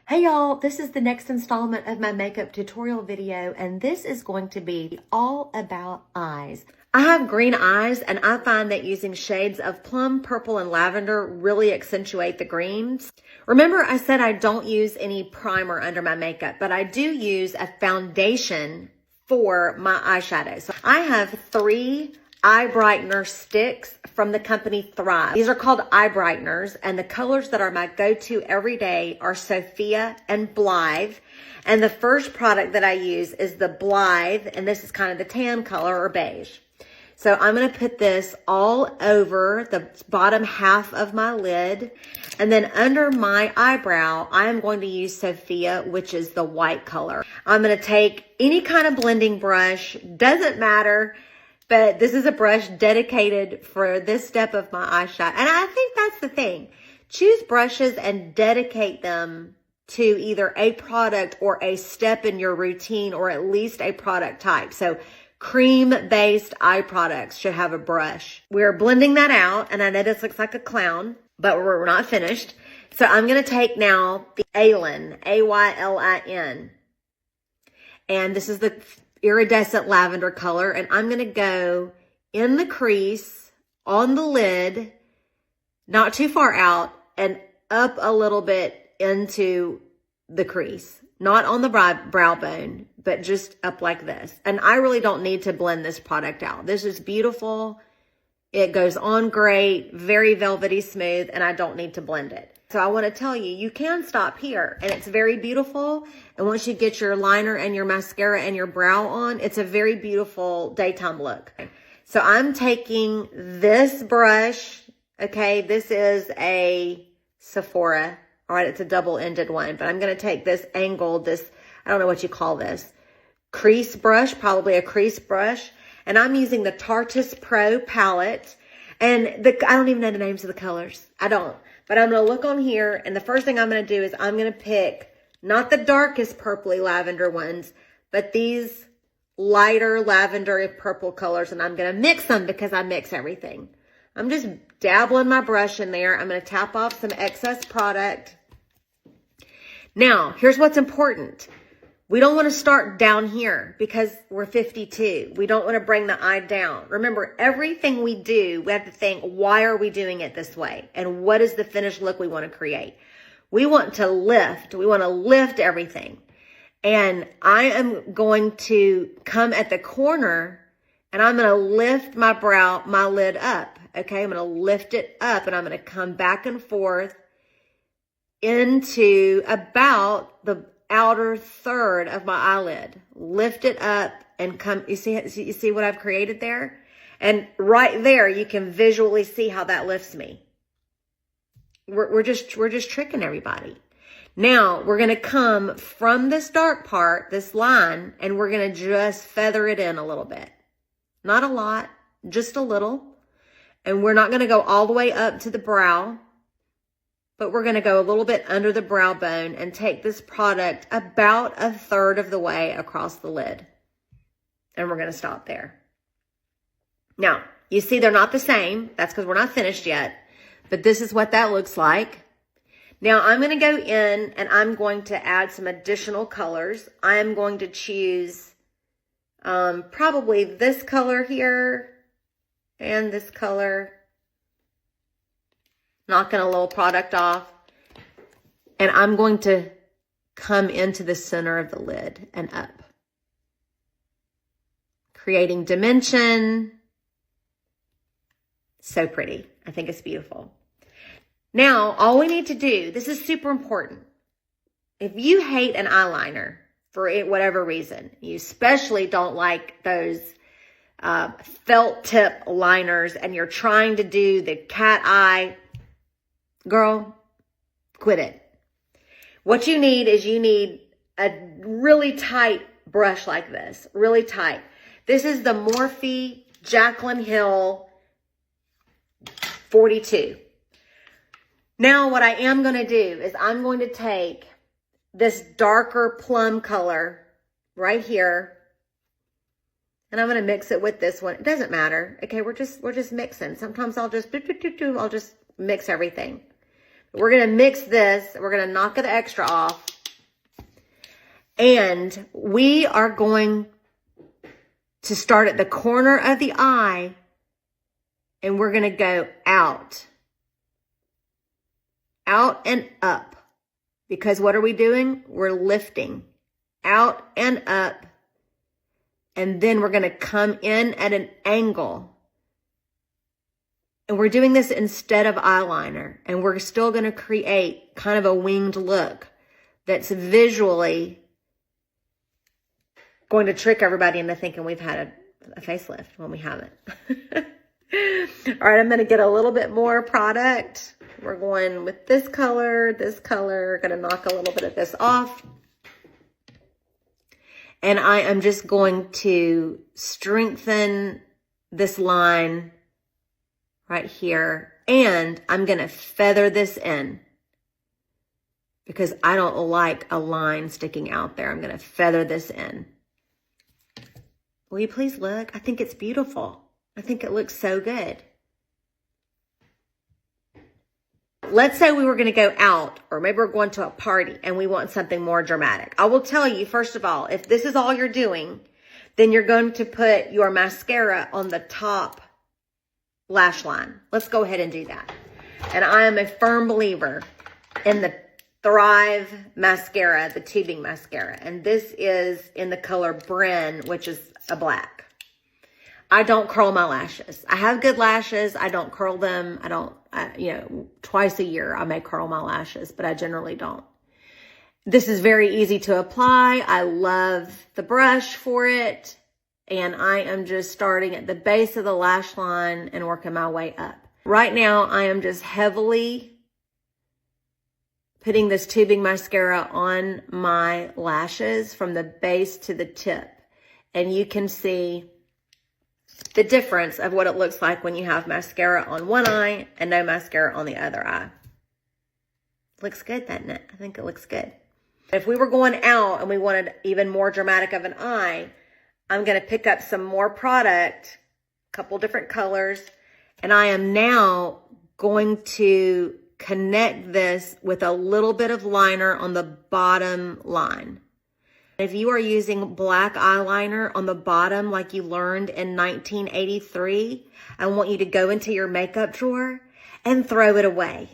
Hey y'all, this is the next installment of my makeup tutorial video, and this is going to be all about eyes. I have green eyes, and I find that using shades of plum, purple, and lavender really accentuate the greens. Remember, I said I don't use any primer under my makeup, but I do use a foundation for my eyeshadow. So I have 3 eye brightener sticks from the company Thrive. These are called eye brighteners, and the colors that are my go-to every day are Sophia and Blythe. And the first product that I use is the Blythe, and this is kind of the tan color or beige. So I'm going to put this all over the bottom half of my lid. And then under my eyebrow, I am going to use Sophia, which is the white color. I'm going to take any kind of blending brush, doesn't matter. But this is a brush dedicated for this step of my eyeshadow. And I think that's the thing. Choose brushes and dedicate them to either a product or a step in your routine, or at least a product type. So cream-based eye products should have a brush. We're blending that out, and I know this looks like a clown, but we're not finished. So I'm going to take now the Aylin, A-Y-L-I-N. And this is the iridescent lavender color, and I'm going to go in the crease on the lid, not too far out, and up a little bit into the crease, not on the brow bone, but just up like this. And I really don't need to blend this product out. This is beautiful. It goes on great, very velvety smooth, and I don't need to blend it. So I want to tell you, you can stop here, and it's very beautiful. And once you get your liner and your mascara and your brow on, it's a very beautiful daytime look. So I'm taking this brush. Okay, this is a Sephora. All right, it's a double-ended one, but I'm going to take this angled, I don't know what you call this, crease brush, probably a crease brush. And I'm using the Tarteist Pro palette. And I don't even know the names of the colors. I don't. But I'm going to look on here, and the first thing I'm going to do is I'm going to pick not the darkest purpley lavender ones, but these lighter lavender purple colors, and I'm going to mix them because I mix everything. I'm just dabbling my brush in there. I'm going to tap off some excess product. Now, here's what's important. We don't want to start down here because we're 52. We don't want to bring the eye down. Remember, everything we do, we have to think, why are we doing it this way? And what is the finished look we want to create? We want to lift. We want to lift everything. And I am going to come at the corner, and I'm going to lift my lid up. Okay, I'm going to lift it up, and I'm going to come back and forth into about the outer third of my eyelid. Lift it up and come. You see what I've created there? And right there, you can visually see how that lifts me. We're just tricking everybody. Now we're going to come from this dark part, this line, and we're going to just feather it in a little bit. Not a lot, just a little. And we're not going to go all the way up to the brow, but we're going to go a little bit under the brow bone and take this product about a third of the way across the lid. And we're going to stop there. Now, you see they're not the same. That's because we're not finished yet. But this is what that looks like. Now, I'm going to go in and I'm going to add some additional colors. I am going to choose probably this color here and this color. Knocking a little product off. And I'm going to come into the center of the lid and up. Creating dimension. So pretty. I think it's beautiful. Now, all we need to do, this is super important. If you hate an eyeliner for whatever reason, you especially don't like those felt tip liners, and you're trying to do the cat eye, girl, quit it. What you need is a really tight brush like this, really tight. This is the Morphe Jaclyn Hill 42. Now what I am going to do is I'm going to take this darker plum color right here, and I'm going to mix it with this one. It doesn't matter. Okay, we're just mixing. Sometimes I'll just mix everything. We're going to mix this. We're going to knock the extra off. And we are going to start at the corner of the eye, and we're going to go out and up. Because what are we doing? We're lifting out and up. And then we're going to come in at an angle. And we're doing this instead of eyeliner. And we're still going to create kind of a winged look that's visually going to trick everybody into thinking we've had a facelift when we haven't. All right, I'm going to get a little bit more product. We're going with this color, going to knock a little bit of this off. And I am just going to strengthen this line right here. And I'm going to feather this in because I don't like a line sticking out there. I'm going to feather this in. Will you please look? I think it's beautiful. I think it looks so good. Let's say we were going to go out, or maybe we're going to a party and we want something more dramatic. I will tell you, first of all, if this is all you're doing, then you're going to put your mascara on the top lash line. Let's go ahead and do that. And I am a firm believer in the Thrive mascara, the tubing mascara. And this is in the color Bryn, which is a black. I don't curl my lashes. I have good lashes. I don't curl them. Twice a year I may curl my lashes, but I generally don't. This is very easy to apply. I love the brush for it. And I am just starting at the base of the lash line and working my way up. Right now, I am just heavily putting this tubing mascara on my lashes from the base to the tip. And you can see the difference of what it looks like when you have mascara on one eye and no mascara on the other eye. Looks good, doesn't it? I think it looks good. If we were going out and we wanted even more dramatic of an eye, I'm going to pick up some more product, a couple different colors, and I am now going to connect this with a little bit of liner on the bottom line. If you are using black eyeliner on the bottom like you learned in 1983, I want you to go into your makeup drawer and throw it away.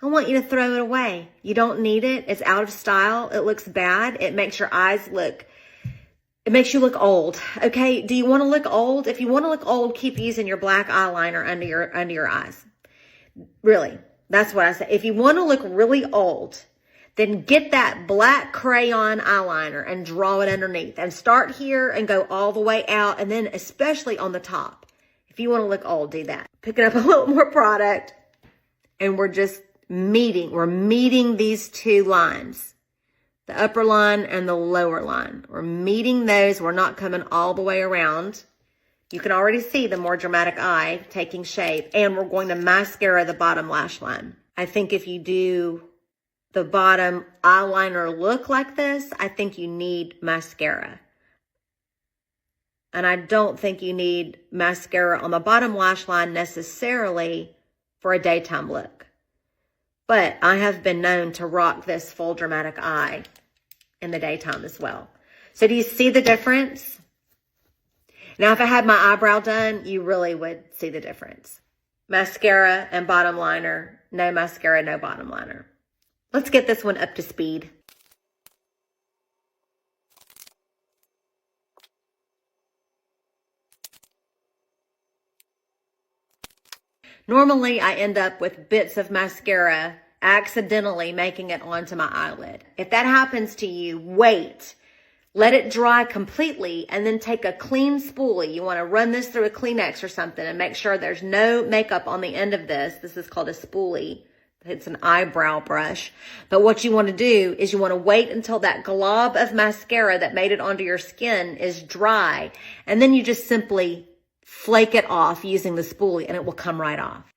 I want you to throw it away. You don't need it. It's out of style. It looks bad. It makes your eyes look, it makes you look old. Okay, do you want to look old? If you want to look old, keep using your black eyeliner under your eyes. Really, that's what I say. If you want to look really old, then get that black crayon eyeliner and draw it underneath. And start here and go all the way out, and then especially on the top. If you want to look old, do that. Picking up a little more product, and we're just meeting these two lines. The upper line and the lower line. We're meeting those. We're not coming all the way around. You can already see the more dramatic eye taking shape. And we're going to mascara the bottom lash line. I think if you do the bottom eyeliner look like this, I think you need mascara. And I don't think you need mascara on the bottom lash line necessarily for a daytime look. But I have been known to rock this full dramatic eye in the daytime as well. So do you see the difference? Now, if I had my eyebrow done, you really would see the difference. Mascara and bottom liner. No mascara, no bottom liner. Let's get this one up to speed. Normally, I end up with bits of mascara accidentally making it onto my eyelid. If that happens to you, wait. Let it dry completely and then take a clean spoolie. You want to run this through a Kleenex or something and make sure there's no makeup on the end of this. This is called a spoolie. It's an eyebrow brush. But what you want to do is you want to wait until that glob of mascara that made it onto your skin is dry. And then you just simply flake it off using the spoolie and it will come right off.